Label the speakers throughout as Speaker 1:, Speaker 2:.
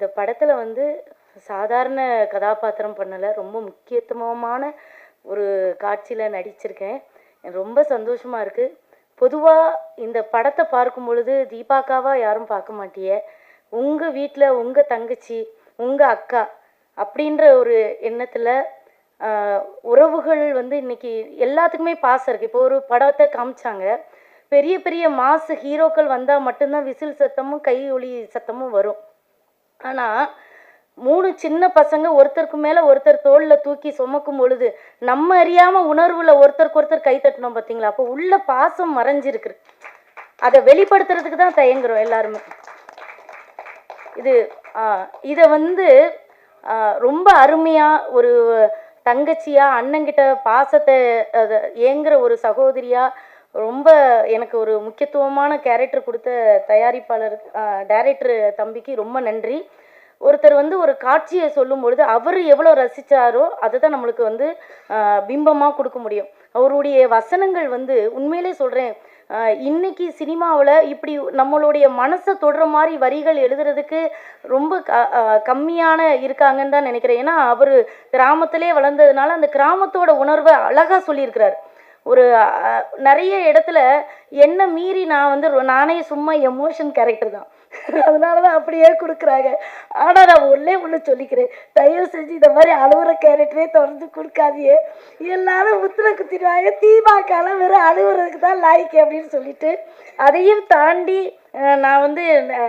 Speaker 1: இந்த படத்தில் வந்து சாதாரண கதாபாத்திரம் பண்ணலை, ரொம்ப முக்கியத்துவமான ஒரு காட்சியில் நடிச்சிருக்கேன். ரொம்ப சந்தோஷமாக இருக்குது. பொதுவாக இந்த படத்தை பார்க்கும் பொழுது தீபாக்காவா யாரும் பார்க்க மாட்டிய, உங்கள் வீட்டில் உங்கள் தங்கச்சி, உங்கள் அக்கா அப்படின்ற ஒரு எண்ணத்தில் உறவுகள் வந்து இன்றைக்கி எல்லாத்துக்குமே பாசம் இருக்குது. இப்போ ஒரு படத்தை காமிச்சாங்க, பெரிய பெரிய மாசு ஹீரோக்கள் வந்தால் மட்டும்தான் விசில் சத்தமும் கை ஒலி சத்தமும் வரும். ஆனால் 3 சின்ன பசங்க ஒருத்தருக்கு மேலே ஒருத்தர் தோளில் தூக்கி சுமக்கும் பொழுது நம்ம அறியாமல் உணர்வில் ஒருத்தருக்கு ஒருத்தர் கை தட்டணும் பார்த்தீங்களா? அப்போ உள்ள பாசம் மறைஞ்சிருக்கு. அதை வெளிப்படுத்துறதுக்கு தான் தயங்குறோம் எல்லாருமே. இதை வந்து ரொம்ப அருமையாக ஒரு தங்கச்சியாக அண்ணங்கிட்ட பாசத்தை ஏங்குற ஒரு சகோதரியாக ரொம்ப எனக்கு ஒரு முக்கியத்துவமான கேரக்டர் கொடுத்த தயாரிப்பாளர் டைரக்டர் தம்பிக்கு ரொம்ப நன்றி. ஒருத்தர் வந்து ஒரு காட்சியை சொல்லும் பொழுது அவர் எவ்வளோ ரசித்தாரோ அதை தான் நம்மளுக்கு வந்து பிம்பமாக கொடுக்க முடியும். அவருடைய வசனங்கள் வந்து உண்மையிலே சொல்கிறேன், இன்னைக்கு சினிமாவில் இப்படி நம்மளுடைய மனசை தொடுற மாதிரி வரிகள் எழுதுறதுக்கு ரொம்ப கம்மியான இருக்காங்கன்னு தான் நினைக்கிறேன். ஏன்னா அவர் கிராமத்திலே வளர்ந்ததுனால அந்த கிராமத்தோட உணர்வை அழகாக சொல்லியிருக்கிறார். ஒரு நிறைய இடத்துல என்ன மீறி நான் வந்து நானே சும்மா எமோஷன் கேரக்டர் தான், அதனால தான் அப்படியே கொடுக்குறாங்க. ஆனால் நான் ஒன்று சொல்லிக்கிறேன், தயவு செஞ்சு இந்த மாதிரி அழுகுற கேரக்டரே தொடர்ந்து கொடுக்காதியே. எல்லாரும் முத்திரை குத்திடுவாங்க, தீபாக்கால வெறும் அழுகுறதுக்கு தான் லாய்க்கு அப்படின்னு சொல்லிட்டு அதையும் தாண்டி நான் வந்து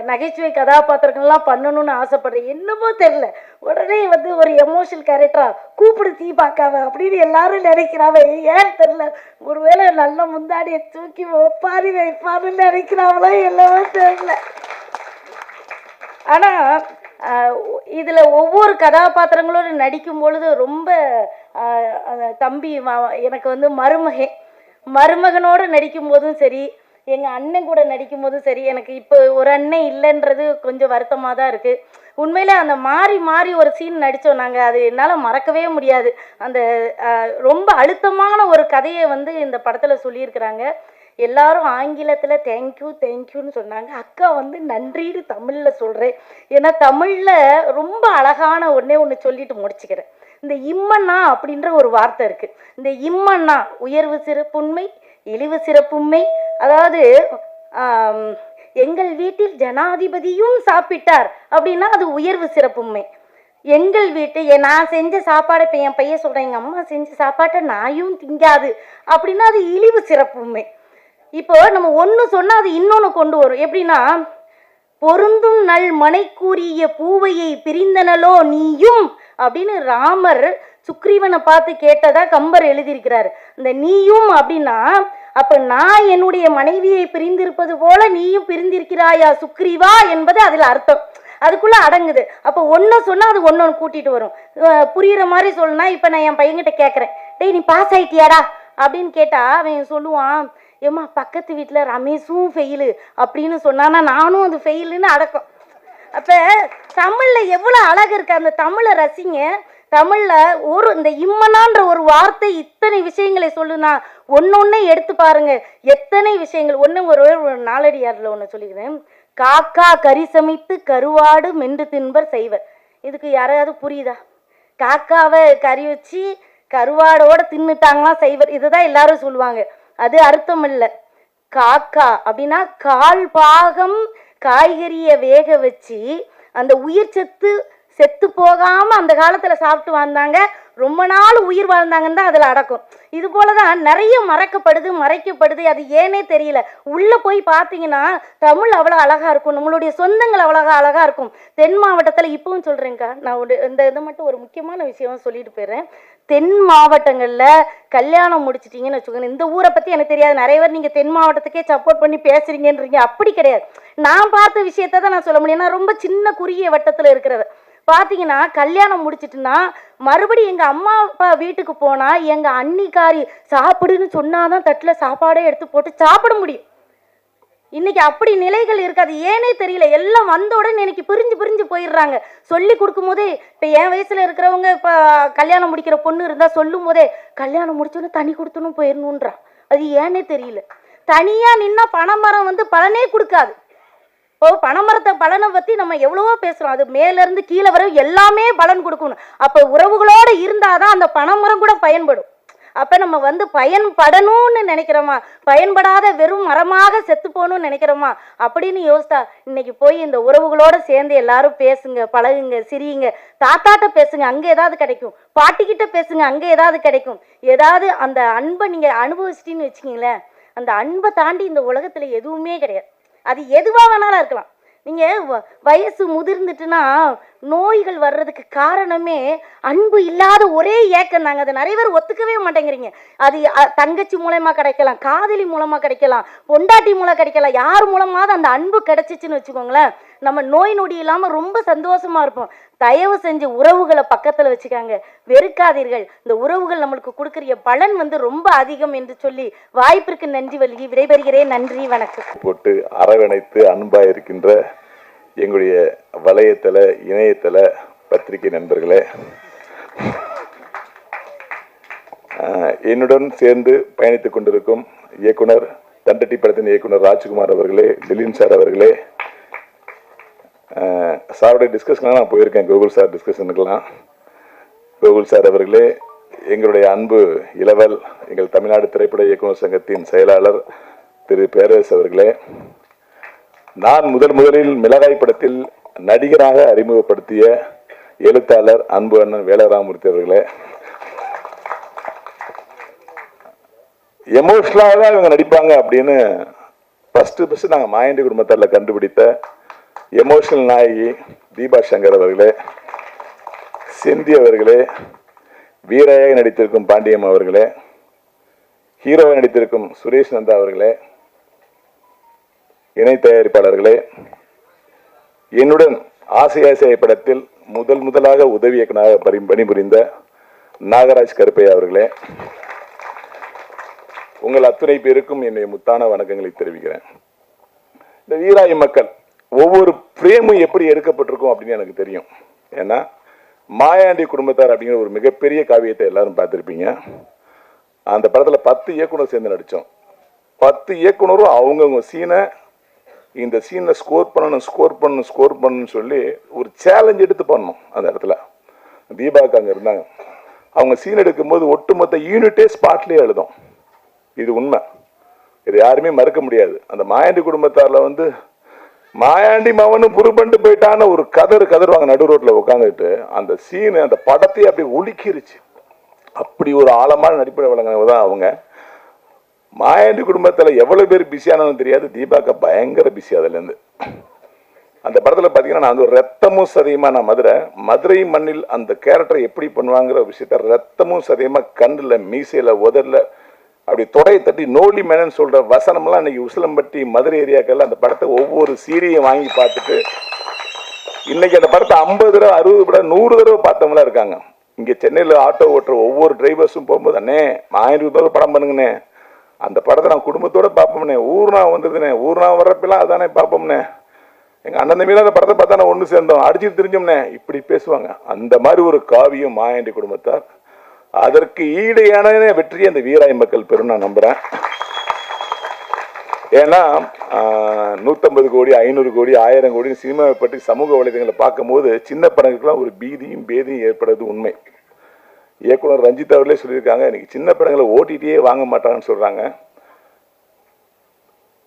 Speaker 1: நகைச்சுவை கதாபாத்திரங்கள்லாம் பண்ணணும்னு ஆசைப்படுறேன். என்னமோ தெரில, உடனே வந்து ஒரு எமோஷனல் கேரக்டரா கூப்பிடு தீபாக்காவை அப்படின்னு எல்லாரும் நினைக்கிறாங்க. ஏன் தெரில, ஒருவேளை நல்ல முந்தாடியை தூக்கி ஒப்பாரி வைப்பாருன்னு நினைக்கிறாங்களோ என்னவோ தெரில. ஆனால் இதில் ஒவ்வொரு கதாபாத்திரங்களோடு நடிக்கும் பொழுது ரொம்ப தம்பி எனக்கு வந்து மருமகனோடு நடிக்கும் போதும் சரி, எங்கள் அண்ணன் கூட நடிக்கும் போதும் சரி, எனக்கு இப்போ ஒரு அண்ணன் இல்லைன்றது கொஞ்சம் வருத்தமாக தான் இருக்குது. உண்மையில் அந்த மாறி மாறி ஒரு சீன் நடித்தோம் நாங்கள், அது என்னால் மறக்கவே முடியாது. அந்த ரொம்ப அழுத்தமான ஒரு கதையை வந்து இந்த படத்தில் சொல்லியிருக்கிறாங்க. எல்லாரும் ஆங்கிலத்தில் தேங்க்யூ தேங்க்யூன்னு சொன்னாங்க. அக்கா வந்து நன்றின்னு தமிழில் சொல்கிறேன். ஏன்னா தமிழில் ரொம்ப அழகான ஒன்று சொல்லிட்டு முடிச்சுக்கிறேன். இந்த இம்மண்ணா அப்படின்ற ஒரு வார்த்தை இருக்குது. இந்த இம்மண்ணா உயர்வு சிறப்புண்மை இழிவு சிறப்புண்மை, அதாவது எங்கள் வீட்டில் ஜனாதிபதியும் சாப்பிட்டார் அப்படின்னா அது உயர்வு சிறப்புண்மை. எங்கள் வீட்டு நான் செஞ்ச சாப்பாடை இப்போ என் பையன் சொல்கிறேன், எங்கள் அம்மா செஞ்ச சாப்பாட்டை நாயும் திங்காது அப்படின்னா அது இழிவு சிறப்புண்மை. இப்போ நம்ம ஒன்று சொன்னால் அது இன்னொன்று கொண்டு வரும். எப்படின்னா, பொருந்தும் நல் மனை கூறிய பூவையை பிரிந்தனலோ நீயும் அப்படின்னு ராமர் சுக்ரீவனை பார்த்து கேட்டதா கம்பர் எழுதியிருக்கிறார். இந்த நீயும் அப்படின்னா, அப்போ நான் என்னுடைய மனைவியை பிரிந்திருப்பது போல நீயும் பிரிந்திருக்கிறாயா சுக்ரீவா என்பது அதில் அர்த்தம், அதுக்குள்ளே அடங்குது. அப்போ ஒன்று சொன்னால் அது ஒன்று கூட்டிகிட்டு வரும். புரிகிற மாதிரி சொல்லணும்னா, இப்போ நான் என் பையன்கிட்ட கேட்குறேன், டேய் நீ பாஸ் ஆகிட்டியாடா அப்படின்னு கேட்டால் அவன் சொல்லுவான், ஏம்மா பக்கத்து வீட்டில் ரமேஷும் ஃபெயிலு அப்படின்னு சொன்னான்னா நானும் அது ஃபெயிலுன்னு அடக்கம். அப்போ தமிழில் எவ்வளோ அழகு இருக்குது, அந்த தமிழை ரசிங்க. தமிழில் இந்த இம்மனான்ற ஒரு வார்த்தை இத்தனை விஷயங்களை சொல்லுனா, ஒன்னொன்னே எடுத்து பாருங்க, எத்தனை விஷயங்கள். ஒரு நாலடியாரில் ஒன்று சொல்லிக்கிறேன், காக்கா கறி சமைத்து கருவாடு மென்று தின்பர் செய்வர். இதுக்கு யாரையாவது புரியுதா? காக்காவை கறி வச்சு கருவாடோடு தின்னுட்டாங்களாம் செய்வர், இதுதான் எல்லாரும் சொல்லுவாங்க. அது அர்த்தம் இல்லை. காக்கா அப்படின்னா கால் பாகம் காய்கறியை வேக வச்சு அந்த உயிர் செத்து போகாமல் அந்த காலத்தில் சாப்பிட்டு வந்தாங்க, ரொம்ப நாள் உயிர் வாழ்ந்தாங்கன்னு தான் அதில் அடக்கும். இது போல தான் நிறைய மறைக்கப்படுது, அது ஏனே தெரியல. உள்ளே போய் பார்த்தீங்கன்னா தமிழ் அவ்வளோ அழகாக இருக்கும், நம்மளுடைய சொந்தங்கள் அவ்வளோ அழகாக இருக்கும். தென் மாவட்டத்தில் இப்பவும் சொல்கிறேங்க்கா, நான் இதை மட்டும் ஒரு முக்கியமான விஷயம் சொல்லிட்டு போயிடுறேன். தென் மாவட்டங்களில் கல்யாணம் முடிச்சிட்டிங்கன்னு வச்சுக்கோங்க, இந்த ஊரை பற்றி எனக்கு தெரியாது, நிறைய பேர் நீங்கள் தென் மாவட்டத்துக்கே சப்போர்ட் பண்ணி பேசுகிறீங்கன்றீங்க. அப்படி கிடையாது, நான் பார்த்த விஷயத்தை தான் நான் சொல்ல முடியும். நான் ரொம்ப சின்ன குறுகிய வட்டத்தில் இருக்கிறது. பார்த்தீங்கன்னா கல்யாணம் முடிச்சிட்டுனா மறுபடியும் எங்கள் அம்மா அப்பா வீட்டுக்கு போனால் எங்கள் அன்னிக்காரி சாப்பிடுன்னு சொன்னாதான் தட்டில் சாப்பாடே எடுத்து போட்டு சாப்பிட முடியும். இன்றைக்கி அப்படி நிலைகள் இருக்காது, ஏனே தெரியல. எல்லாம் வந்த உடனே எனக்கு பிரிஞ்சு போயிடுறாங்க. சொல்லி கொடுக்கும் போதே, இப்போ என் வயசில் இருக்கிறவங்க இப்போ கல்யாணம் முடிக்கிற பொண்ணு இருந்தால் சொல்லும் போதே கல்யாணம் முடிச்சோன்னு தனி கொடுத்துன்னு போயிடணுன்றான். அது ஏனே தெரியல. தனியாக நின்னா பனைமரம் வந்து பலனே கொடுக்காது. இப்போ பனைமரத்தை பலனை பற்றி நம்ம எவ்வளவோ பேசுகிறோம், அது மேலேருந்து கீழே வர எல்லாமே பலன் கொடுக்கணும். அப்போ உறவுகளோடு இருந்தால் தான் அந்த பனைமரம் கூட பயன்படும். அப்போ நம்ம வந்து பயன்படணும்னு நினைக்கிறோமா, பயன்படாத வெறும் மரமாக செத்து போகணும்னு நினைக்கிறோமா அப்படின்னு யோசித்தா இன்னைக்கு போய் இந்த உறவுகளோடு சேர்ந்து எல்லாரும் பேசுங்க, பழகுங்க, சிரியுங்க. தாத்தாட்ட பேசுங்க, அங்கே ஏதாவது கிடைக்கும். பாட்டிக்கிட்ட பேசுங்க, அங்கே ஏதாவது கிடைக்கும். ஏதாவது அந்த அன்பை நீங்கள் அனுபவிச்சிட்டின்னு வச்சுக்கிங்களேன், அந்த அன்பை தாண்டி இந்த உலகத்தில் எதுவுமே கிடையாது. அது எதுவாக வேணாலும் இருக்கலாம். நீங்கள் வயசு முதிர்ந்துட்டுனா நோய்கள் வர்றதுக்கு காரணமே அன்பு இல்லாத ஒரே ஏக்கம் தாங்க. அதை நிறைய பேர் ஒத்துக்கவே மாட்டேங்கிறீங்க. அது தங்கச்சி மூலமாக கிடைக்கலாம், காதலி மூலமாக கிடைக்கலாம், பொண்டாட்டி மூலம் கிடைக்கலாம், யார் மூலமாவது அந்த அன்பு கிடைச்சிச்சின்னு வச்சுக்கோங்களேன், நம்ம நோய் நொடி இல்லாமல் ரொம்ப சந்தோஷமாக இருப்போம். தயவு செஞ்சு உறவுகளை பக்கத்தில் வச்சுக்காங்க, வெறுக்காதீர்கள். இந்த உறவுகள் நம்மளுக்கு கொடுக்குற பலன் வந்து ரொம்ப அதிகம் என்று சொல்லி வாய்ப்பிற்கு நன்றி வழங்கி விடைபெறுகிறேன். நன்றி, வணக்கம்.
Speaker 2: போட்டு அரவணைத்து அன்பாக இருக்கின்ற எங்களுடைய வலையத்தள இணையதள பத்திரிகை நண்பர்களே, என்னுடன் சேர்ந்து பயணித்துக் கொண்டிருக்கும் இயக்குனர், தண்டட்டி படத்தின் இயக்குனர் ராஜ்குமார் அவர்களே, திலீன் சார் அவர்களே, சாருடைய டிஸ்கஷனுக்கு நான் போயிருக்கேன், கோகுல் சார் டிஸ்கஷனுக்கெல்லாம். கோகுல் சார் அவர்களே, எங்களுடைய அன்பு இளவல், எங்கள் தமிழ்நாடு திரைப்பட இயக்குனர் சங்கத்தின் செயலாளர் திரு பேரரசு அவர்களே, நான் முதலில் மிளகாய் படத்தில் நடிகராக அறிமுகப்படுத்திய எழுத்தாளர் அன்பு அண்ணன் வேலராமூர்த்தி அவர்களே, எமோஷனலாக தான் இவங்க நடிப்பாங்க அப்படின்னு ஃபர்ஸ்ட் நாங்கள் மாயாண்டி குடும்பத்தாரில் கண்டுபிடித்த எமோஷனல் நாயகி தீபா சங்கர் அவர்களே, செந்தி அவர்களே, வீரையாக நடித்திருக்கும் பாண்டியம் அவர்களே, ஹீரோவை நடித்திருக்கும் சுரேஷ் நந்தா அவர்களே, இணை தயாரிப்பாளர்களே, என்னுடன் ஆசை படத்தில் முதலாக உதவி இயக்குனராக பணிபுரிந்த நாகராஜ் கருப்பையா அவர்களே, உங்கள் அத்துணை பேருக்கும் என்னுடைய முத்தான வணக்கங்களை தெரிவிக்கிறேன். இந்த வீராய் மக்கள் ஒவ்வொரு பிரேமும் எப்படி எடுக்கப்பட்டிருக்கும் அப்படின்னு எனக்கு தெரியும். ஏன்னா மாயாண்டி குடும்பத்தார் அப்படிங்கிற ஒரு மிகப்பெரிய காவியத்தை எல்லாரும் பார்த்துருப்பீங்க. அந்த படத்தில் 10 இயக்குனர் சேர்ந்து நடித்தோம். 10 இயக்குனரும் அவங்கவுங்க சீனை இந்த சீனை ஸ்கோர் பண்ணணும்னு சொல்லி ஒரு சேலஞ்ச் எடுத்து பண்ணணும். அந்த இடத்துல தீபாவுக்கு அங்கே இருந்தாங்க. அவங்க சீன் எடுக்கும்போது ஒட்டுமொத்த யூனிட்டே ஸ்பாட்லேயே எழுதும். இது உண்மை, இது யாருமே மறுக்க முடியாது. அந்த மாயாண்டி குடும்பத்தாரில் வந்து மாயாண்டி மவனும் புருபண்டு போயிட்டான்னு ஒரு கதருவாங்க நடு ரோட்டில் உட்காந்துட்டு. அந்த சீனு அந்த படத்தையே அப்படி ஒழுக்கிருச்சு. அப்படி ஒரு ஆழமான நடிப்பை வழங்கினவங்க தான் அவங்க. மாயாண்டி குடும்பத்தில் எவ்வளோ பேர் பிஸியானு தெரியாது, தீபாக்கா பயங்கர பிஸி. அதுலேருந்து அந்த படத்தில் பார்த்தீங்கன்னா நான் வந்து ஒரு ரத்தமும் சதையுமா, நான் மதுரை மண்ணில் அந்த கேரக்டரை எப்படி பண்ணுவாங்கிற விஷயத்த ரத்தமும் சதையுமா கண்ணில் மீசையில் உதரில் அப்படி தொடையை தட்டி நோலி மேனன்னு சொல்கிற வசனம்லாம் இன்னைக்கு உசிலம்பட்டி மதுரை ஏரியாக்கெல்லாம் அந்த படத்தை ஒவ்வொரு சீரியையும் வாங்கி பார்த்துட்டு இன்னைக்கு அந்த படத்தை 50 தடவை 60 தடவை 100 தடவை பார்த்தவங்களாம் இருக்காங்க. இங்கே சென்னையில் ஆட்டோ ஓட்டுற ஒவ்வொரு டிரைவர்ஸும் போகும்போது அண்ணே மாயாண்டி தடவை படம் பண்ணுங்கண்ணே, அந்த படத்தை நான் குடும்பத்தோடு பார்ப்போம்னே, ஊர்னா வந்ததுண்ணே, ஊர்னா வர்றப்பெல்லாம் அதானே பார்ப்போம்னே, எங்கள் அண்ணன் தம்பியில் அந்த படத்தை பார்த்தா நான் ஒன்று சேர்ந்தோம், அடிச்சுட்டு தெரிஞ்சோம்னே, இப்படி பேசுவாங்க. அந்த மாதிரி ஒரு காவியம் மாயாண்டி குடும்பத்தார். அதற்கு ஈடையான வெற்றியை அந்த வீராய் மக்கள் பெரும் நான் நம்புகிறேன். ஏன்னா 150 கோடி 500 கோடி 1000 கோடி சினிமாவை பற்றி சமூக வலைதளங்களை பார்க்கும்போது சின்ன படங்களுக்குலாம் ஒரு பீதியும் பேதியும் ஏற்படுறது உண்மை. இயக்குனர் ரஞ்சித் அவர்களே சொல்லியிருக்காங்க, இன்னைக்கு சின்ன படங்களை ஓட்டிகிட்டே வாங்க மாட்டாங்கன்னு சொல்கிறாங்க.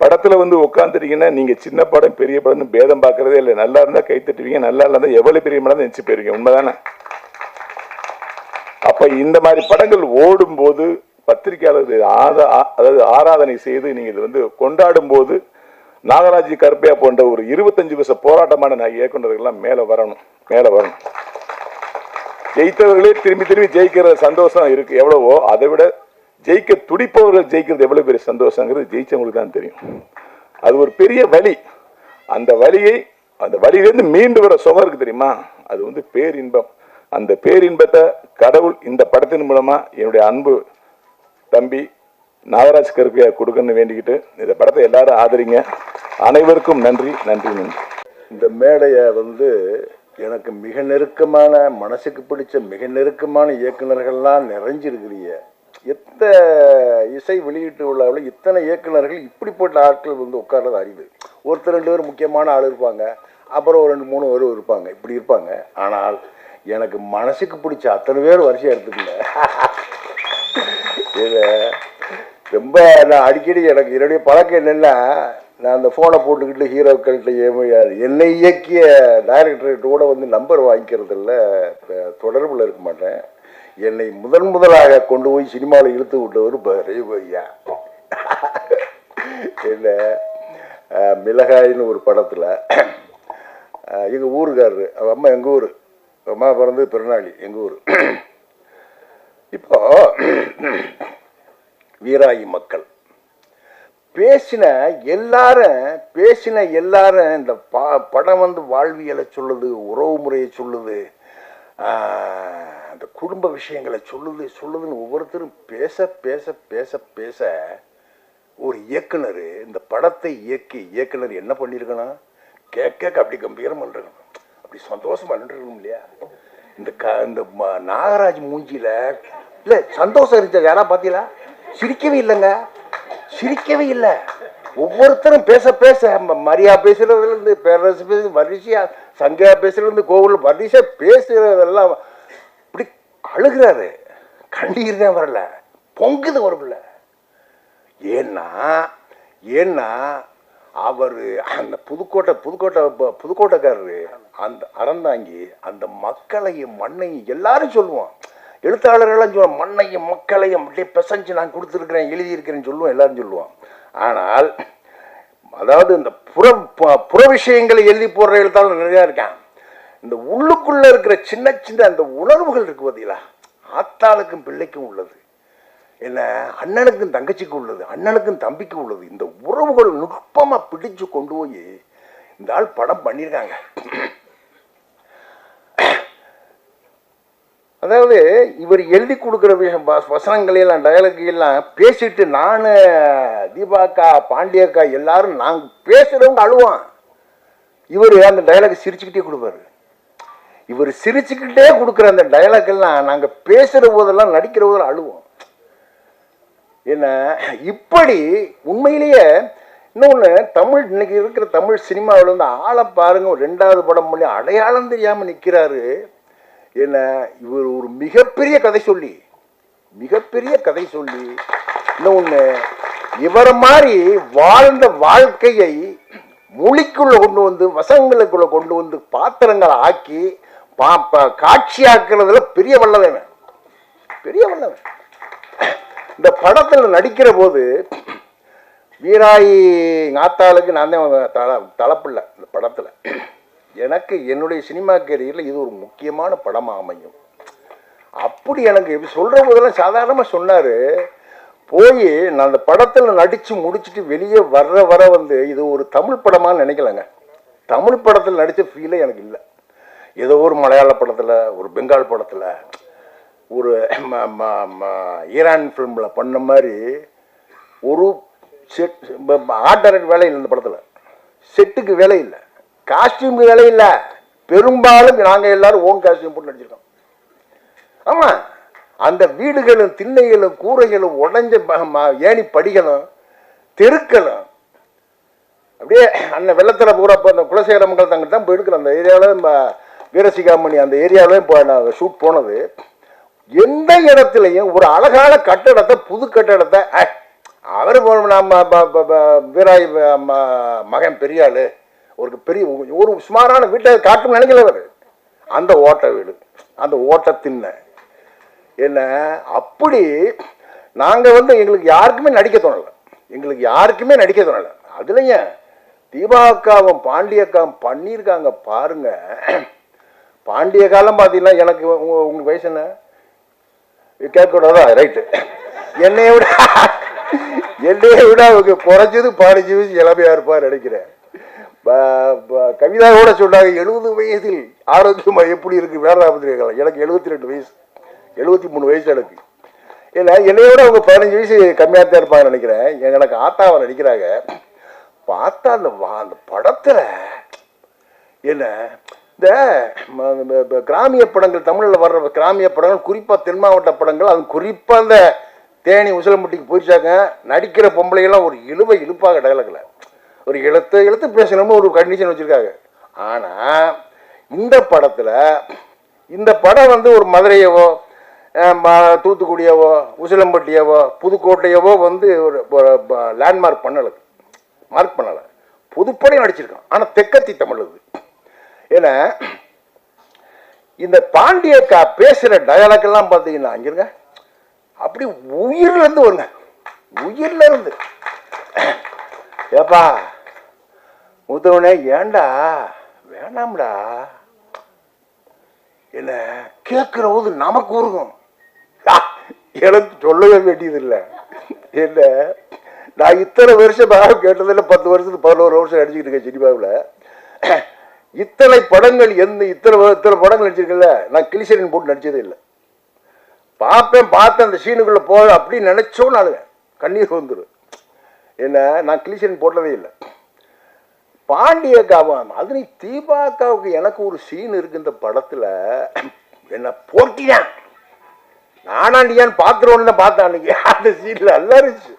Speaker 2: படத்தில் வந்து உட்காந்துட்டீங்கன்னா நீங்கள் சின்ன படம் பெரிய படம்னு பேதம் பார்க்குறதே இல்லை. நல்லா இருந்தால் கை தட்டுவீங்க, நல்லா இருந்தால் எவ்வளோ பெரிய படம் நினச்சி போயிருவீங்க. உண்மைதானே? அப்போ இந்த மாதிரி படங்கள் ஓடும்போது பத்திரிகையாளர்கள் அதாவது ஆராதனை செய்து நீங்கள் இது வந்து கொண்டாடும் போது நாகராஜ் கருப்பையா போன்ற ஒரு 25 வருஷ போராட்டமான இயக்குநர்கள்லாம் மேலே வரணும். ஜெயித்தவர்களே திரும்பி ஜெயிக்கிற சந்தோஷம் இருக்கு எவ்வளவோ, அதை விட ஜெயிக்க துடிப்பவர்கள் ஜெயிக்கிறது எவ்வளவு பெரிய சந்தோஷங்கிறது ஜெயிச்சவங்களுக்கு தான் தெரியும். அது ஒரு பெரிய வலி. அந்த வலியிலேருந்து மீண்டு வர சுகம் இருக்கு தெரியுமா, அது வந்து பேரின்பம். அந்த பேரின்பத்தை கடவுள் இந்த படத்தின் மூலமா என்னுடைய அன்பு தம்பி நாகராஜ் கருப்பையா கொடுக்கணும்னு வேண்டிக்கிட்டு இந்த படத்தை எல்லாரும் ஆதரிங்க. அனைவருக்கும் நன்றி.
Speaker 3: இந்த மேடையை வந்து எனக்கு மிக நெருக்கமான, மனசுக்கு பிடிச்ச மிக நெருக்கமான இயக்குநர்கள்லாம் நிறைஞ்சிருக்கிறீங்க. எத்த இசை வெளியீட்டு விழாவில் இத்தனை இயக்குநர்கள் இப்படிப்பட்ட ஆட்கள் வந்து உட்கார்றது அறிவு. ஒருத்தர் 2 பேர் முக்கியமான ஆள் இருப்பாங்க, அப்புறம் ஒரு 2-3 பேர் இருப்பாங்க, இப்படி இருப்பாங்க. ஆனால் எனக்கு மனசுக்கு பிடிச்ச அத்தனை பேர் வரிசையாக எடுத்துக்கல. இதை ரொம்ப நான் அடிக்கடி எனக்கு என்னுடைய பழக்கம் என்னென்னா, நான் அந்த ஃபோனை போட்டுக்கிட்டு ஹீரோக்கள்கிட்ட என்னை இயக்கிய டைரக்டர்கிட்ட கூட வந்து நம்பர் வாங்கிக்கிறதில்ல, தொடர்பில் இருக்க மாட்டேன். என்னை முதலாக கொண்டு போய் சினிமாவில் இழுத்து விட்டவர் ரவிபையா. என்ன மிளகாயின்னு ஒரு படத்தில் எங்கள் ஊருக்காரரு, அவள் அம்மா எங்கள் ஊர், அம்மா பிறந்து திருநாளி எங்கள் ஊர். இப்போ வீராயி மக்கள் பேசின எல்லாரும் இந்த படம் வந்து வாழ்வியலை சொல்லுது, உறவு முறையை சொல்லுது, அந்த குடும்ப விஷயங்களை சொல்லுதுன்னு ஒவ்வொருத்தரும் பேச ஒரு இயக்குனர் இந்த படத்தை இயக்குனர் என்ன பண்ணியிருக்கணும், கேட்க அப்படி கம்பீரம் பண்ணிருக்கணும், அப்படி சந்தோஷமா நின்றுருக்கணும் இல்லையா? இந்த நாகராஜ் மூஞ்சியில இல்லை சந்தோஷம் இருந்துச்சு, யாரா பார்த்தீங்களா? சிரிக்கவே இல்லை. ஒவ்வொருத்தரும் பேச மரியா பேசுறதுலேருந்து பேரரசு பேச வரிசையா, சங்கையா பேசுறதுலேருந்து கோவில் வரிசை பேசுறதெல்லாம் இப்படி அழுகிறாரு. கண்ணீர் தான் வரல, பொங்குது வரல. ஏன்னா அவர் அந்த புதுக்கோட்டைக்காரரு அந்த அறந்தாங்கி அந்த மக்களையும் மண்ணையும் எல்லாரும் சொல்லுவோம், எழுத்தாளர்கள்லாம் சொல்லுவோம், மண்ணையும் மக்களையும் அப்படியே பிசைஞ்சு நான் கொடுத்துருக்கிறேன், எழுதியிருக்கிறேன்னு சொல்லுவோம், எல்லாரும் சொல்லுவோம். ஆனால் அதாவது இந்த புற விஷயங்களை எழுதி போடுற எழுத்தாளர் நிறையா இருக்கான். இந்த உள்ளுக்குள்ள இருக்கிற சின்ன அந்த உணர்வுகள் இருக்கு பார்த்தீங்களா, ஆத்தாளுக்கும் பிள்ளைக்கும் உள்ளது, என்ன அண்ணனுக்கும் தங்கச்சிக்கும் உள்ளது, அண்ணனுக்கும் தம்பிக்கும் உள்ளது, இந்த உறவுகள் நுட்பமா பிடிச்சு கொண்டு போய் இந்த ஆள் படம் பண்ணியிருக்காங்க. அதாவது இவர் எழுதி கொடுக்குற விஷயம் வசனங்களையெல்லாம் டயலாகையெல்லாம் பேசிட்டு நான் தீபாக்கா பாண்டியக்கா எல்லாரும் நாங்கள் பேசுகிறவங்க அழுவான். இவர் அந்த டயலாக் சிரிச்சுக்கிட்டே கொடுப்பாரு. இவர் சிரிச்சுக்கிட்டே கொடுக்குற அந்த டயலாக் எல்லாம் நாங்கள் பேசுகிற போதெல்லாம் நடிக்கிற போதெல்லாம் அழுவோம். என்ன இப்படி உண்மையிலேயே இன்னொன்று இன்னைக்கு இருக்கிற தமிழ் சினிமாவில் வந்து ஆளை பாருங்க, 2வது படம் பண்ணி அடையாளம் தெரியாமல் நிற்கிறாரு. என்ன இவர் ஒரு மிகப்பெரிய கதை சொல்லி இன்னொன்று இவரை மாதிரி வாழ்ந்த வாழ்க்கையை மொழிக்குள்ள கொண்டு வந்து வசங்களுக்குள்ள கொண்டு வந்து பாத்திரங்களை ஆக்கி காட்சியாக்குறதுல பெரிய வல்லவன். இந்த படத்தில் நடிக்கிற போது வீராயி ஆத்தாளுக்கு நான் தான் தலைப்பில்லை. இந்த படத்தில் எனக்கு என்னுடைய சினிமா கேரியரில் இது ஒரு முக்கியமான படமாக அமையும். அப்படி எனக்கு சொல்கிற போதெல்லாம் சாதாரணமாக சொன்னார். போய் நான் அந்த படத்தில் நடித்து முடிச்சுட்டு வெளியே வர வந்து இது ஒரு தமிழ் படமானு நினைக்கலங்க. தமிழ் படத்தில் நடித்த ஃபீலே எனக்கு இல்லை. ஏதோ ஒரு மலையாள படத்தில், ஒரு பெங்கால் படத்தில், ஒரு ஈரான் ஃபிலிமில் பண்ண மாதிரி ஒரு செட் ஆர்டருக்கு வேலை இல்லை. இந்த படத்தில் செட்டுக்கு வேலை இல்லை, காஸ்டியூமுக்கு வேலை இல்லை. பெரும்பாலும் நாங்கள் எல்லாரும் ஓன் காஸ்டியூம் போட்டு நடிச்சிருக்கோம். ஆமாம், அந்த வீடுகளும் திண்ணைகளும் கூரைகளும் உடஞ்ச ஏணி படிகளும் தெருக்களும் அப்படியே அண்ணன் வெள்ளத்தில் பூரா இப்போ அந்த குலசேகரமங்கல் தங்கிட்ட தான் போய் எடுக்கிறோம். அந்த ஏரியாவில் வீரசிகாமணி அந்த ஏரியாவில் இப்போ நான் ஷூட் போனது. எந்த இடத்துலையும் ஒரு அழகான கட்டடத்தை, புது கட்டடத்தை அவர் நம்ம வீராய் மகன் பெரியாள் ஒரு பெரிய ஒரு சுமாரான வீட்டை காட்டும் நினைக்கல அவர். அந்த ஓட்ட வீடு, அந்த ஓட்ட திண்ணை என்ன அப்படி நாங்கள் வந்து எங்களுக்கு யாருக்குமே நடிக்க தோணலை. அதுலையும் தீபாக்காவும் பாண்டியக்காவும் பண்ணியிருக்காங்க பாருங்க. பாண்டிய காலம் பார்த்தீங்கன்னா எனக்கு உங்களுக்கு வயசு என்ன கேட்கக்கூடாதா? ரைட்டு. என்னைய விட அவங்க குறைஞ்சது 15 வயசு இளமையா இருப்பார் நினைக்கிறேன். கவிதா கூட சொன்னாங்க 70 வயதில் ஆரோக்கியமா எப்படி இருக்கு வேதாபத்திரிகள். எனக்கு 72 வயசு, 73 வயசு எனக்கு. இல்லை என்னைய விட அவங்க 15 வயசு கம்மியாக தான் இருப்பாங்க நினைக்கிறேன். எனக்கு ஆத்தாவை நடிக்கிறாங்க. பார்த்தா அந்த படத்தில் என்ன இந்த கிராமிய படங்கள், தமிழில் வர்ற கிராமிய படங்கள், குறிப்பாக தென் மாவட்ட படங்கள், அது குறிப்பாக அந்த தேனி உசிலம்பட்டிக்கு போயிடுச்சாங்க. நடிக்கிற பொம்பளைகள்லாம் ஒரு இழுப்பாக டயலாக்ல ஒரு இழுத்து பேசணும்னு ஒரு கண்டிஷன் வச்சுருக்காங்க. ஆனால் இந்த படத்தில் இந்த படம் வந்து ஒரு மதுரையவோ தூத்துக்குடியவோ உசிலம்பட்டியவோ புதுக்கோட்டையவோ வந்து ஒரு லேண்ட்மார்க் பண்ணலை. புதுப்படையும் நடிச்சிருக்கான். ஆனால் தெக்கத்தி தமிழ் அது. ஏன்னா இந்த பாண்டியக்கா பேசுகிற டயலாக் எல்லாம் பார்த்தீங்கன்னா அங்கிருங்க அப்படி உயிர்லேருந்து வருங்க. உயிர்லேருந்து ஏப்பா முத்தவனே ஏண்டா வேணாம்டா என்ன கேட்குற போது நமக்கு உருகும். எனக்கு சொல்லவே வேண்டியதில்லை. என்ன நான் இத்தனை வருஷமாக கேட்டதில்லை. 10 வருஷத்துக்கு 11 வருஷம் நடிச்சுக்கிட்டு இருக்கேன் சினிமாவில். இத்தனை படங்கள் இத்தனை படங்கள் நடிச்சிருக்கல. நான் கிளிசரின் போட்டு நடிச்சதே இல்லை. பார்த்து அந்த சீனுக்குள்ளே போக அப்படின்னு நினைச்சோன்னு அழுவேன். கண்ணீர் வந்துடும். என்ன நான் கிளிசரின் போட்டதே இல்லை. பாண்டியக்காவும் அது தீபாக்காவுக்கு எனக்கு ஒரு சீன் இருக்கு இந்த படத்தில். என்ன போட்டியான் நானாண்டியான்னு பார்த்துருவோன்னு தான் பார்த்தேன் அன்னைக்கு. அந்த சீனில் நல்லா இருந்துச்சு.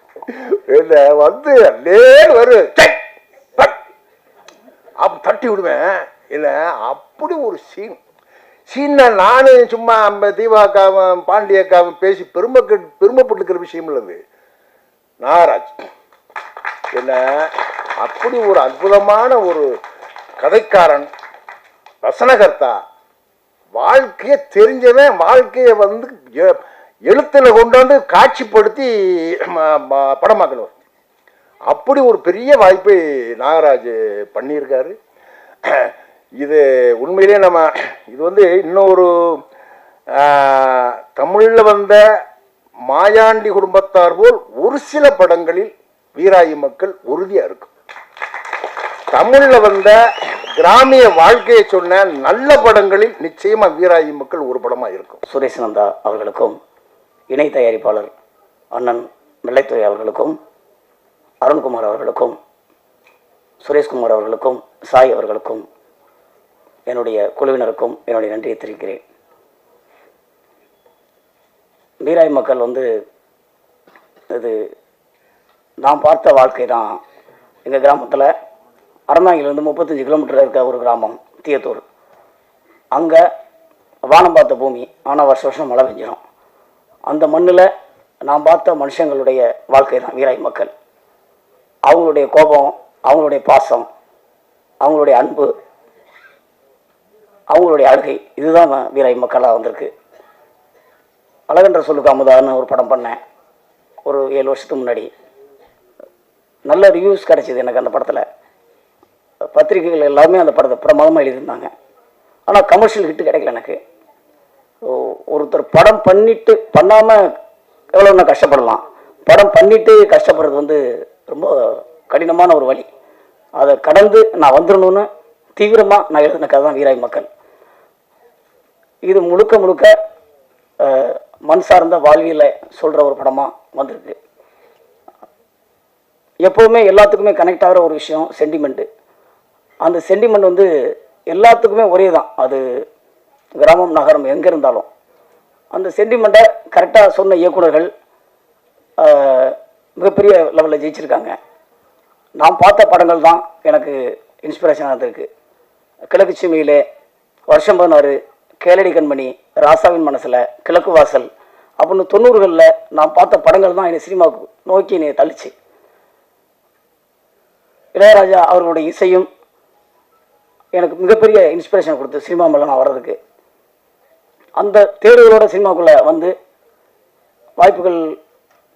Speaker 3: என்ன வந்து அல்லே வரும் அப்போ தட்டி விடுவேன். இல்லை அப்படி ஒரு சீனை நான் சும்மா தீபாக்காவும் பாண்டியக்காவும் பேசி பெருமைப்பட்டுக்கிற விஷயம் இல்லது. நாகராஜ் என்ன அப்படி ஒரு அற்புதமான ஒரு கதைக்காரன், வசனகர்த்தா, வாழ்க்கையை தெரிஞ்சவன், வாழ்க்கையை வந்து எழுத்துல கொண்டு வந்து காட்சிப்படுத்தி படமாக்கணும். அப்படி ஒரு பெரிய வாய்ப்பை நாகராஜ் பண்ணியிருக்காரு. இது உண்மையிலே இது வந்து இன்னொரு தமிழில் வந்த மாயாண்டி குடும்பத்தார் போல் ஒரு சில படங்களில் வீராயி மக்கள் உறுதியாக இருக்கும். தமிழில் வந்த கிராமிய வாழ்க்கையை சொன்ன நல்ல படங்களில் நிச்சயமாக வீராயி மக்கள் ஒரு படமாக இருக்கும்.
Speaker 4: சுரேஷ் நந்தா அவர்களுக்கும், இணை தயாரிப்பாளர் அண்ணன் வெள்ளைத்துறை அவர்களுக்கும், அருண்குமார் அவர்களுக்கும், சுரேஷ்குமார் அவர்களுக்கும், சாய் அவர்களுக்கும், என்னுடைய குழுவினருக்கும் என்னுடைய நன்றியை தெரிவிக்கிறேன். வீராயி மக்கள் வந்து இது நான் பார்த்த வாழ்க்கை தான். எங்கள் கிராமத்தில் அறந்தாங்கிலேருந்து 35 கிலோமீட்டர் இருக்க ஒரு கிராமம் தீயத்தூர். அங்கே வானம் பார்த்த பூமி. ஆனால் வருஷம் மழை பெஞ்சிடும். அந்த மண்ணில் நான் பார்த்த மனுஷங்களுடைய வாழ்க்கை தான் வீராயி மக்கள். அவங்களுடைய கோபம், அவங்களுடைய பாசம், அவங்களுடைய அன்பு, அவங்களுடைய அழுகை, இதுதான் வீராயி மக்களாக வந்திருக்கு. அழகென்ற சொல்லுக்கு அமுதான்னு ஒரு படம் பண்ணேன் ஒரு 7 வருஷத்துக்கு முன்னாடி. நல்ல ரிவ்யூஸ் கிடச்சிது எனக்கு அந்த படத்தில். பத்திரிகைகள் எல்லாமே அந்த படத்தை பிரமாதமாக எழுதியிருந்தாங்க. ஆனால் கமர்ஷியல் ஹிட்டு கிடைக்கல எனக்கு. ஒருத்தர் படம் பண்ணாமல் எவ்வளோன்னா கஷ்டப்படலாம். படம் பண்ணிவிட்டு கஷ்டப்படுறது வந்து ரொம்ப கடினமான ஒரு வழி. அதை கடந்து நான் வந்துடணும்னு தீவிரமாக நான் எழுதின கதை தான் வீராயி மக்கள். இது முழுக்க மண் சார்ந்த வாழ்வியலை சொல்கிற ஒரு படமாக வந்திருக்கு. எப்போவுமே எல்லாத்துக்குமே கனெக்ட் ஆகிற ஒரு விஷயம் சென்டிமெண்ட்டு. அந்த சென்டிமெண்ட் வந்து எல்லாத்துக்குமே ஒரே தான். அது கிராமம் நகரம் எங்கே இருந்தாலும் அந்த சென்டிமெண்ட்டை கரெக்டாக சொன்ன இயக்குனர்கள் மிகப்பெரிய லெவலில் ஜெயிச்சிருக்காங்க. நான் பார்த்த படங்கள் தான் எனக்கு இன்ஸ்பிரேஷனாக இருந்திருக்கு. கிழக்கு சீமையிலே, வருஷம் 16, கேளடி கண்மணி, ராசாவின் மனசில், கிழக்கு வாசல் அப்படின்னு 90களில் நான் பார்த்த படங்கள் தான் என்னை சினிமாவுக்கு நோக்கி என்னை தள்ளிச்சு. இளையராஜா அவர்களுடைய இசையும் எனக்கு மிகப்பெரிய இன்ஸ்பிரேஷன் கொடுத்து சினிமா மேலே நான் வர்றதுக்கு. அந்த தேடுகளோட சினிமாக்குள்ளே வந்து வாய்ப்புகள்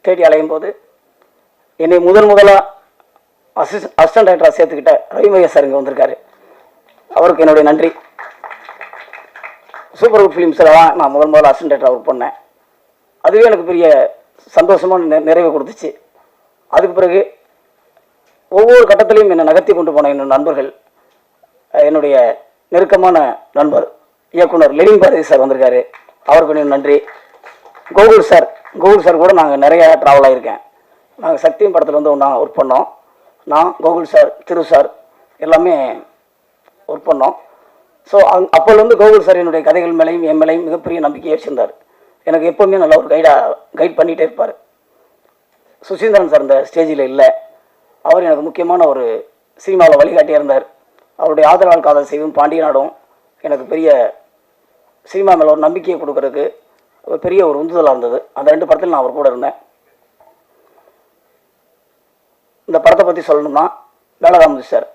Speaker 4: தேடி அலையும் போது என்னை முதலாக அசிஸ்டன்ட் டைரக்டராக சேர்த்துக்கிட்ட ரவிமையா சார் இங்கே வந்திருக்காரு. அவருக்கு என்னுடைய நன்றி. சூப்பர் குட் ஃபிலிம்ஸில் தான் நான் முதல்ல அசிஸ்டன்ட் டைரக்டராக ஒர்க் பண்ணேன். அதுவே எனக்கு பெரிய சந்தோஷமான நிறைவை கொடுத்துச்சு. அதுக்கு பிறகு ஒவ்வொரு கட்டத்திலையும் என்னை நகர்த்தி கொண்டு போன என்னோட நண்பர்கள், என்னுடைய நெருக்கமான நண்பர் இயக்குனர் லெனின் பாரதி சார் வந்திருக்காரு. அவருக்கு கொஞ்சம் நன்றி. கோகுல் சார் கூட நாங்கள் நிறைய ட்ராவல் ஆகியிருக்கேன். நாங்கள் சக்தியும் படத்தில் வந்து ஒன்றா ஒர்க் பண்ணோம். நான், கோகுல் சார், திரு சார் எல்லாமே ஒர்க் பண்ணோம். ஸோ அப்போலேருந்து கோகுல் சார் என்னுடைய கதைகள் மேலேயும் என் மேலேயும் மிகப்பெரிய நம்பிக்கையை வச்சுருந்தார். எனக்கு எப்போவுமே நல்ல ஒரு கைட் பண்ணிகிட்டே இருப்பார். சுசீந்திரன் சார் இந்த ஸ்டேஜில் இல்லை. அவர் எனக்கு முக்கியமான ஒரு சினிமாவில் வழிகாட்டியாக இருந்தார். அவருடைய ஆதரவால் காதல் செய்வும் பாண்டிய நாடும் எனக்கு பெரிய சினிமா மேலே ஒரு நம்பிக்கையை கொடுக்கறதுக்கு ஒரு பெரிய ஒரு உந்துதலாக இருந்தது. அந்த 2 படத்தில் நான் அவர் கூட இருந்தேன். இந்த படத்தை பற்றி சொல்லணும்னா, வேலராமதி சார்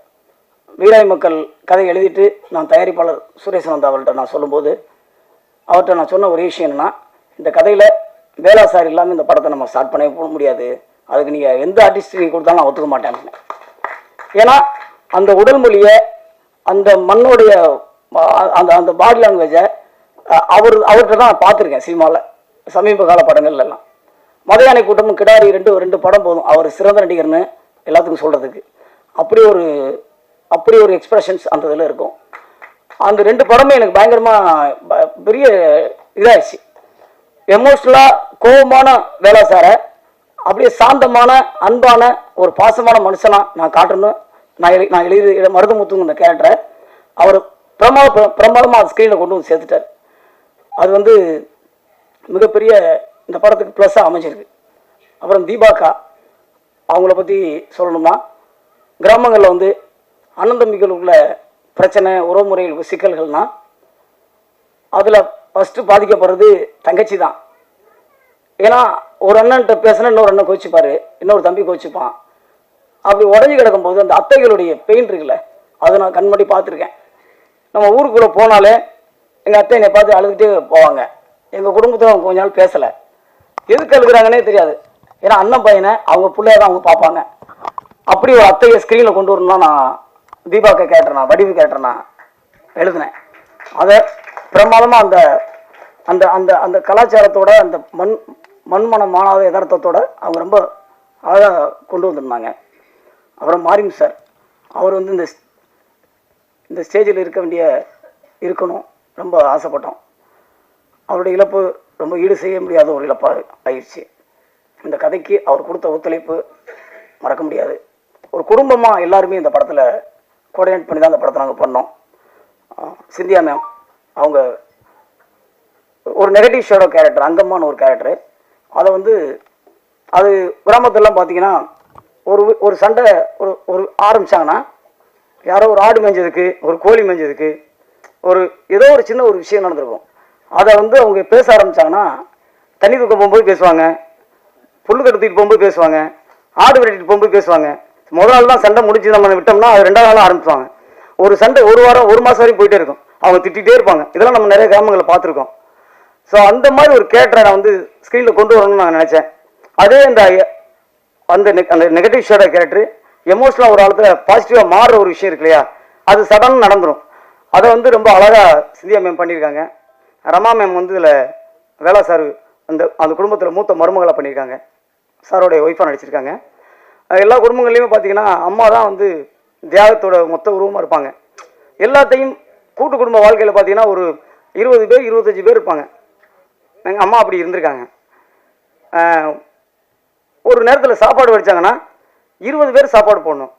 Speaker 4: வீராய் மக்கள் கதை எழுதிட்டு நான் தயாரிப்பாளர் சுரேசனந்தா அவர்கிட்ட நான் சொல்லும்போது அவர்கிட்ட நான் சொன்ன ஒரே விஷயம் என்னென்னா, இந்த கதையில் வேலா சார் இல்லாமல் இந்த படத்தை நம்ம ஸ்டார்ட் பண்ண போக முடியாது, அதுக்கு நீங்கள் எந்த ஆர்டிஸ்ட் கொடுத்தாலும் நான் ஒத்துக்க மாட்டேன். ஏன்னா அந்த உடல் மொழியை, அந்த மண்ணுடைய அந்த அந்த பாடி லாங்குவேஜை அவர்கிட்ட தான் நான் பார்த்துருக்கேன் சினிமாவில் சமீப கால படங்கள்லாம். மதையானை கூட்டமும் கிடாரி ரெண்டு படம் போதும் அவர் சிறந்த நடிகர்னு எல்லாத்துக்கும் சொல்கிறதுக்கு. அப்படி ஒரு எக்ஸ்பிரஷன்ஸ் அந்த இதில் இருக்கும். அந்த 2 படமே எனக்கு பயங்கரமாக பெரிய இதாகிடுச்சு. எமோஷ்னலாக கோபமான வேலை சாரை அப்படியே சாந்தமான அன்பான ஒரு பாசமான மனுஷனாக நான் காட்டணும். நான் எழுதி மருதமுத்துங்க இந்த கேரக்டரை அவர் பிரமாதமாக அந்த ஸ்க்ரீனில் கொண்டு வந்து சேர்த்துட்டார். அது வந்து மிகப்பெரிய இந்த படத்துக்கு ப்ளஸ்ஸாக அமைஞ்சிருக்கு. அப்புறம் தீபாக்கா அவங்கள பற்றி சொல்லணும்னா, கிராமங்களில் வந்து அண்ணன் தம்பிகளுக்குள்ள பிரச்சனை, உறவுமுறைகளுக்கு சிக்கல்கள்னால் அதில் ஃபஸ்ட்டு பாதிக்கப்படுறது தங்கச்சி தான். ஏன்னா ஒரு அண்ணன்கிட்ட பேசினா இன்னொரு அண்ணன் கோச்சிப்பார், இன்னொரு தம்பி கோச்சிப்பான். அப்படி உடஞ்சி கிடக்கும்போது அந்த அத்தைகளுடைய பெயின் இருக்குல்ல, அதை நான் கண்மடி பார்த்துருக்கேன். நம்ம ஊருக்குள்ளே போனாலே எங்கள் அத்தை என்னை பார்த்து அழுதுகிட்டே போவாங்க. எங்கள் குடும்பத்தில் அவங்க கொஞ்ச நாள் பேசலை, எதுக்கு அழுகுறாங்கன்னே தெரியாது. ஏன்னா அண்ணன் பையனை அவங்க பிள்ளைய தான் அவங்க பார்ப்பாங்க. அப்படி ஒரு அத்தையை ஸ்க்ரீனில் கொண்டு வரணும்னா நான் தீபாக்க கேட்டேன், நான் வடிவு கேட்டேன், நான் எழுதினேன். அதை பிரமாதமாக அந்த அந்த அந்த அந்த கலாச்சாரத்தோட அந்த மண்மனம் மாணாத யதார்த்தத்தோட அவங்க ரொம்ப அழகாக கொண்டு வந்துருந்தாங்க. அப்புறம் மாரிம் சார், அவர் வந்து இந்த ஸ்டேஜில் இருக்கணும் ரொம்ப ஆசைப்பட்டோம். அவருடைய இழப்பு ரொம்ப ஈடு செய்ய முடியாத ஒரு இழப்பாக ஆயிடுச்சு. இந்த கதைக்கு அவர் கொடுத்த ஒத்துழைப்பு மறக்க முடியாது. ஒரு குடும்பமாக எல்லாருமே இந்த படத்தில் கோஆர்டினேட் பண்ணி தான் இந்த படத்தை நாங்கள் பண்ணோம். சிந்தியா மேம் அவங்க ஒரு நெகட்டிவ் ஷேடோ கேரக்டர், அங்கம்மான்னு ஒரு கேரக்டரு. அதை வந்து அது கிராமத்திலலாம் பார்த்தீங்கன்னா ஒரு சண்டை ஒரு ஆரம்பித்தாங்கன்னா, யாரோ ஒரு ஆடு மேய்ஞ்சதுக்கு, ஒரு கோழி மேய்ஞ்சதுக்கு, ஏதோ ஒரு சின்ன ஒரு விஷயம் நடந்திருக்கும். அதை வந்து அவங்க பேச ஆரம்பித்தாங்கன்னா, தண்ணி தூக்க போகும்போது பேசுவாங்க, புல்லு கட்டுத்திட்டு போகும்போது பேசுவாங்க, ஆடு விரட்டிட்டு போகும்போது பேசுவாங்க. முதல் நாள் தான் சண்டை முடிச்சு நம்ம விட்டோம்னா அது 2வது நாள் ஆரம்பிச்சுவாங்க. ஒரு சண்டை 1 வாரம் 1 மாதம் வரைக்கும் போயிட்டே இருக்கும். அவங்க திட்டிகிட்டே இருப்பாங்க. இதெல்லாம் நம்ம நிறைய கிராமங்களில் பார்த்துருக்கோம். ஸோ அந்த மாதிரி ஒரு கேரக்டரை நான் வந்து ஸ்க்ரீனில் கொண்டு வரணும்னு நான் நினச்சேன். அதே அந்த நெகட்டிவ் ஷேடோ கேரக்டர் எமோஷனலாக ஒரு காலத்தில் பாசிட்டிவாக மாறுற ஒரு விஷயம் இருக்கு இல்லையா, அது சடன்னு நடந்துடும். அதை வந்து ரொம்ப அழகாக சிந்தியா மேம் பண்ணியிருக்காங்க. ரமா மேம் வந்து இதில் வேலா சார் அந்த குடும்பத்தில் மூத்த மருமகளை பண்ணியிருக்காங்க. சாரோடைய ஒய்ஃபாக நடிச்சிருக்காங்க. எல்லா குடும்பங்கள்லையுமே பார்த்தீங்கன்னா அம்மா தான் வந்து தியாகத்தோட மொத்த உருவமாக இருப்பாங்க. எல்லாத்தையும் கூட்டு குடும்ப வாழ்க்கையில் பார்த்தீங்கன்னா ஒரு 20 பேர் 25 பேர் இருப்பாங்க. எங்கள் அம்மா அப்படி இருந்திருக்காங்க. ஒரு நேரத்தில் சாப்பாடு வடித்தாங்கன்னா 20 பேர் சாப்பாடு போடணும்.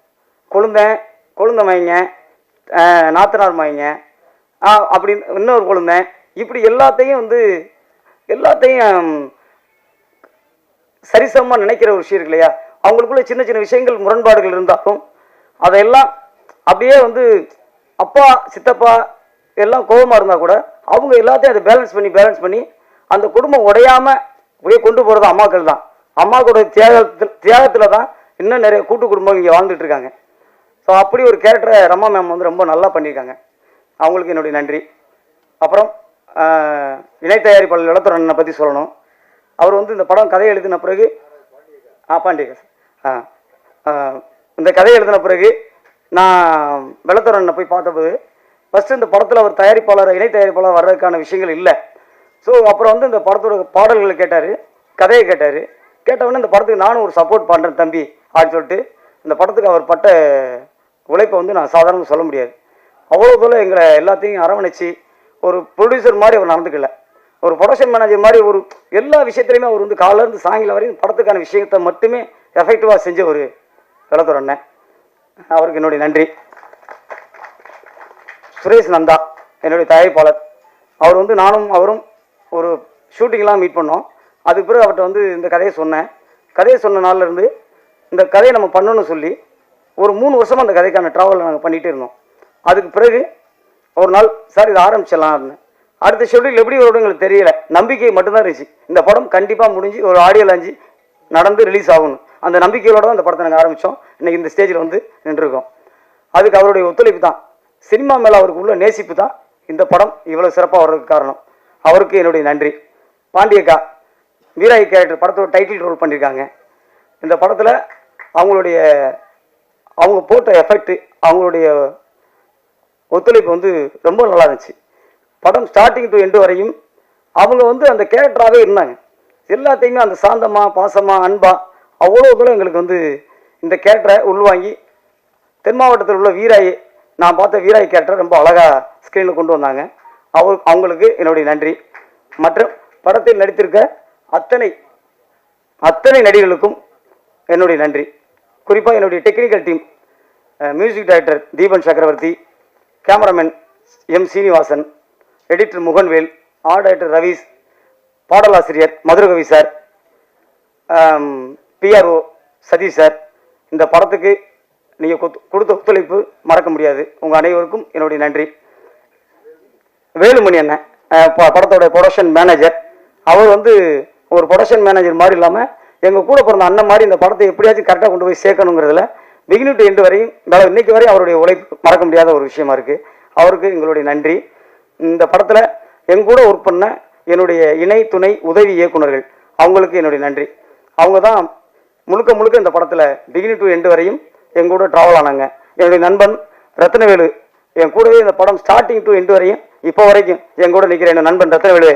Speaker 4: கொழுந்த மைங்க, நாத்தனார் மைங்க, அப்படி இன்னொரு கொழுந்தேன், இப்படி எல்லாத்தையும் சரிசமமாக நினைக்கிற ஒரு விஷயம் இருக்கு இல்லையா. அவங்களுக்குள்ள சின்ன சின்ன விஷயங்கள் முரண்பாடுகள் இருந்தாலும் அதையெல்லாம் அப்படியே வந்து அப்பா சித்தப்பா எல்லாம் கோபமாக இருந்தால் கூட அவங்க எல்லாத்தையும் அதை பேலன்ஸ் பண்ணி அந்த குடும்பம் உடையாமல் அப்படியே கொண்டு போகிறது அம்மாக்கள் தான். அம்மாக்களுடைய தியாகத்தில் தான் இன்னும் நிறைய கூட்டு குடும்பம் இங்கே வாழ்ந்துட்டு இருக்காங்க. ஸோ அப்படி ஒரு கேரக்டரை ரமா மேம் வந்து ரொம்ப நல்லா பண்ணியிருக்காங்க. அவங்களுக்கு என்னுடைய நன்றி. அப்புறம் இணை தயாரிப்பாளர் இளத்துறனை பற்றி சொல்லணும். அவர் வந்து இந்த படம் கதை எழுதின பிறகு பாண்டியன் இந்த கதை எழுதின பிறகு நான் வெள்ளத்துறனை போய் பார்த்தபோது ஃபஸ்ட்டு இந்த படத்தில் அவர் இணை தயாரிப்பாளர் வர்றதுக்கான விஷயங்கள் இல்லை. ஸோ அப்புறம் வந்து இந்த படத்தோட பாடல்களை கேட்டார், கதையை கேட்டவுடனே இந்த படத்துக்கு நானும் ஒரு சப்போர்ட் பண்ணுறேன் தம்பி அப்படின்னு சொல்லிட்டு இந்த படத்துக்கு அவர் பட்ட உழைப்பை வந்து நான் சாதாரணமாக சொல்ல முடியாது. அவ்வளோ போல் எங்களை எல்லாத்தையும் அரவணைச்சி ஒரு ப்ரொடியூசர் மாதிரி அவர் நடந்துக்கல, ஒரு ப்ரொடக்ஷன் மேனேஜர் மாதிரி ஒரு எல்லா விஷயத்துலையுமே அவர் வந்து காலையிலேருந்து சாயங்காலம் வரைக்கும் படத்துக்கான விஷயத்தை மட்டுமே எஃபெக்டிவாக செஞ்ச ஒரு வெள்ளத்தூர் அண்ணன், அவருக்கு என்னுடைய நன்றி. சுரேஷ் நந்தா என்னுடைய தயாரிப்பாளர், அவர் வந்து நானும் அவரும் ஒரு ஷூட்டிங்லாம் மீட் பண்ணோம். அதுக்கு பிறகு அவர்கிட்ட வந்து இந்த கதையை சொன்னேன். கதையை சொன்ன நாள்ல இருந்து இந்த கதையை நம்ம பண்ணணும்னு சொல்லி ஒரு 3 வருஷமாக அந்த கதைக்கான ட்ராவல் நாங்கள் பண்ணிகிட்டே இருந்தோம். அதுக்கு பிறகு ஒரு நாள் சார் இதை ஆரம்பிச்சிடலாம் அப்படின்னு. அடுத்த ஷெட்யூல் எப்படி வரும்னு எங்களுக்கு தெரியல, நம்பிக்கை மட்டும்தான் இருந்துச்சு. இந்த படம் கண்டிப்பாக முடிஞ்சு ஒரு ஆடியோ லான்ச் நடந்து ரிலீஸ் ஆகணும், அந்த நம்பிக்கையோட தான் இந்த படத்தை நாங்கள் ஆரம்பித்தோம். இன்றைக்கி இந்த ஸ்டேஜில் வந்து நின்றுருக்கோம். அதுக்கு அவருடைய ஒத்துழைப்பு தான், சினிமா மேலே அவருக்கு உள்ள நேசிப்பு தான் இந்த படம் இவ்வளோ சிறப்பாக வர்றதுக்கு காரணம். அவருக்கு என்னுடைய நன்றி. பாண்டியக்கா வீராய் கேரக்டர் படத்தோட டைட்டில் ரோல் பண்ணியிருக்காங்க. இந்த படத்தில் அவங்க போட்ட எஃபெக்ட், அவங்களுடைய ஒத்துழைப்பு வந்து ரொம்ப நல்லா இருந்துச்சு. படம் ஸ்டார்டிங் டு எண்டு வரையும் அவங்க வந்து அந்த கேரக்டராகவே இருந்தாங்க. எல்லாத்தையுமே அந்த சாந்தமாக பாசமாக அன்பாக அவ்வளோ தூரம் எங்களுக்கு வந்து இந்த கேரக்டரை உள்வாங்கி தென் மாவட்டத்தில் உள்ள வீராய், நான் பார்த்த வீராய் கேரக்டரை ரொம்ப அழகாக ஸ்க்ரீனில் கொண்டு வந்தாங்க. அவங்களுக்கு என்னுடைய நன்றி. மற்றும் படத்தில் நடித்திருக்க அத்தனை நடிகர்களுக்கும் என்னுடைய நன்றி. குறிப்பாக என்னுடைய technical team, music director Deepan Chakravarthy, cameraman M Srinivasan, editor Muganvel, art director Ravees, பாடலாசிரியர் Madhurakavi sir, PRO Sathish sir. இந்த படத்துக்கு நீங்கள் கொடுத்த ஒத்துழைப்பு மறக்க முடியாது. உங்கள் அனைவருக்கும் என்னுடைய நன்றி. வேலுமணி அண்ணன் படத்தோட ப்ரொடக்ஷன் மேனேஜர். அவர் வந்து ஒரு ப்ரொடக்ஷன் மேனேஜர் மாதிரி இல்லாமல் எங்கள் கூட பிறந்த அண்ணன் மாதிரி இந்த படத்தை எப்படியாச்சும் கரெக்டாக கொண்டு போய் சேர்க்கணுங்கிறதுல பிகினிங் டு எண்டு வரையும் இன்னைக்கு வரையும் அவருடைய உழைப்பு மறக்க முடியாத ஒரு விஷயமா இருக்குது. அவருக்கு எங்களுடைய நன்றி. இந்த படத்தில் எங்கூட ஒர்க் பண்ண என்னுடைய இணை துணை உதவி இயக்குனர்கள், அவங்களுக்கு என்னுடைய நன்றி. அவங்க தான் முழுக்க இந்த படத்தில் பிகினிங் டு எண்டு வரையும் எங்கூட ட்ராவல் ஆனாங்க. என்னுடைய நண்பன் ரத்னவேலு என் கூடவே இந்த படம் ஸ்டார்டிங் டு எண்டு வரையும் இப்போ வரைக்கும் எங்கூட நிற்கிற என் நண்பன் ரத்னவேலு